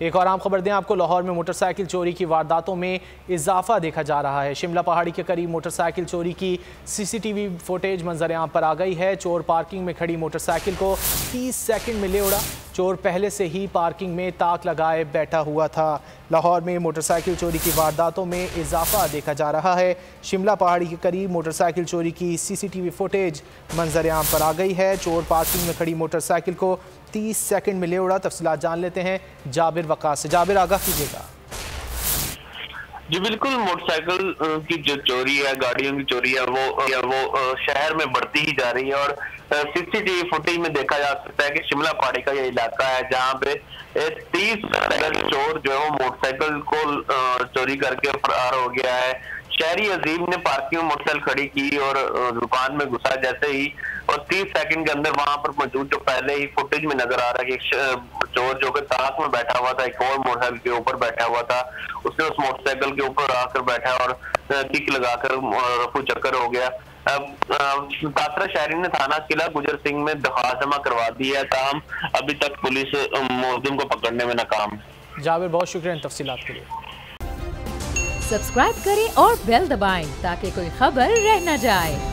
एक और आम खबर दें आपको, लाहौर में मोटरसाइकिल चोरी की वारदातों में इजाफा देखा जा रहा है। शिमला पहाड़ी के करीब मोटरसाइकिल चोरी की सीसीटीवी फुटेज मंजर आम पर आ गई है। चोर पार्किंग में खड़ी मोटरसाइकिल को 30 सेकंड में ले उड़ा। चोर पहले से ही पार्किंग में ताक लगाए बैठा हुआ था। लाहौर में मोटरसाइकिल चोरी की वारदातों में इजाफा देखा जा रहा है। शिमला पहाड़ी के करीब मोटरसाइकिल चोरी की सीसीटीवी फुटेज मंजर आम पर आ गई है। चोर पार्किंग में खड़ी मोटरसाइकिल को 30 सेकंड में ले उड़ा। तफसीलात जान लेते हैं जाबिर वकास से। जाबिर, आगाह कीजिएगा। जी बिल्कुल, मोटरसाइकिल की जो चोरी है, गाड़ियों की चोरी है, वो शहर में बढ़ती ही जा रही है। और सीसीटीवी फुटेज में देखा जा सकता है कि शिमला पहाड़ी का ये इलाका है जहाँ पे 30 चोर जो है वो मोटरसाइकिल को चोरी करके फरार हो गया है। शहरी अजीम ने पार्किंग में मोटरसाइकिल खड़ी की और दुकान में घुसा जैसे ही, और 30 सेकंड के अंदर वहां पर मौजूद जो पहले ही फुटेज में नजर आ रहा है कि चोर जो कि ताक में बैठा हुआ था, एक और मोटरसाइकिल के ऊपर बैठा हुआ था, उसने उस मोटरसाइकिल के ऊपर आकर बैठा और किक लगाकर रफू चक्कर हो गया। तासरा शहरी ने थाना किला गुजर सिंह में दरख्वास्त जमा करवा दी है, ताहम अभी तक पुलिस मुलजिम को पकड़ने में नाकाम है। जाबिर, बहुत शुक्रिया इन तफसीलात के लिए। सब्सक्राइब करें और बेल दबाएं ताकि कोई खबर रह न जाए।